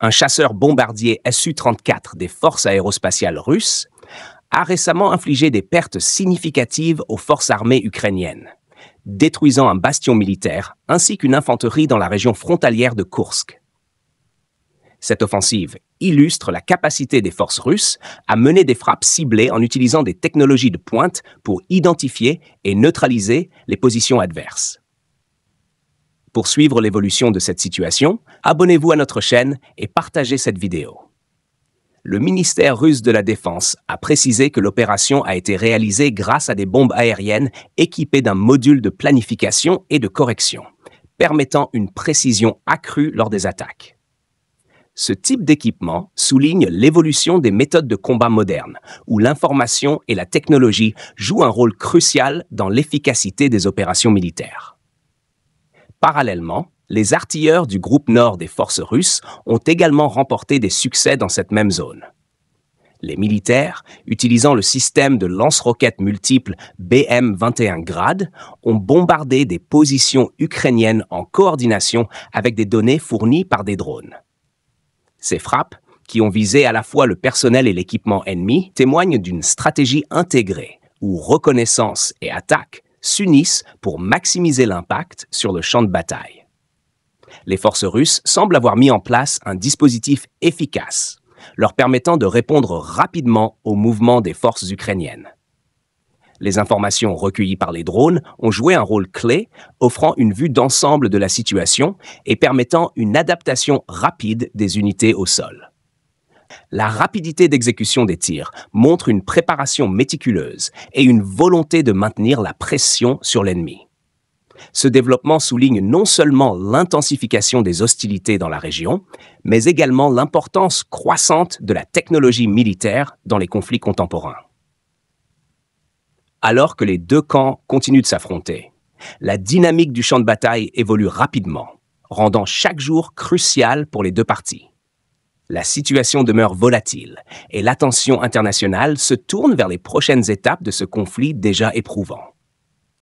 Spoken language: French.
un chasseur-bombardier Su-34 des forces aérospatiales russes, a récemment infligé des pertes significatives aux forces armées ukrainiennes, détruisant un bastion militaire ainsi qu'une infanterie dans la région frontalière de Koursk. Cette offensive illustre la capacité des forces russes à mener des frappes ciblées en utilisant des technologies de pointe pour identifier et neutraliser les positions adverses. Pour suivre l'évolution de cette situation, abonnez-vous à notre chaîne et partagez cette vidéo. Le ministère russe de la Défense a précisé que l'opération a été réalisée grâce à des bombes aériennes équipées d'un module de planification et de correction, permettant une précision accrue lors des attaques. Ce type d'équipement souligne l'évolution des méthodes de combat modernes, où l'information et la technologie jouent un rôle crucial dans l'efficacité des opérations militaires. Parallèlement, les artilleurs du groupe Nord des forces russes ont également remporté des succès dans cette même zone. Les militaires, utilisant le système de lance-roquettes multiples BM-21 Grad, ont bombardé des positions ukrainiennes en coordination avec des données fournies par des drones. Ces frappes, qui ont visé à la fois le personnel et l'équipement ennemi, témoignent d'une stratégie intégrée où reconnaissance et attaque s'unissent pour maximiser l'impact sur le champ de bataille. Les forces russes semblent avoir mis en place un dispositif efficace, leur permettant de répondre rapidement aux mouvements des forces ukrainiennes. Les informations recueillies par les drones ont joué un rôle clé, offrant une vue d'ensemble de la situation et permettant une adaptation rapide des unités au sol. La rapidité d'exécution des tirs montre une préparation méticuleuse et une volonté de maintenir la pression sur l'ennemi. Ce développement souligne non seulement l'intensification des hostilités dans la région, mais également l'importance croissante de la technologie militaire dans les conflits contemporains. Alors que les deux camps continuent de s'affronter, la dynamique du champ de bataille évolue rapidement, rendant chaque jour crucial pour les deux parties. La situation demeure volatile et l'attention internationale se tourne vers les prochaines étapes de ce conflit déjà éprouvant.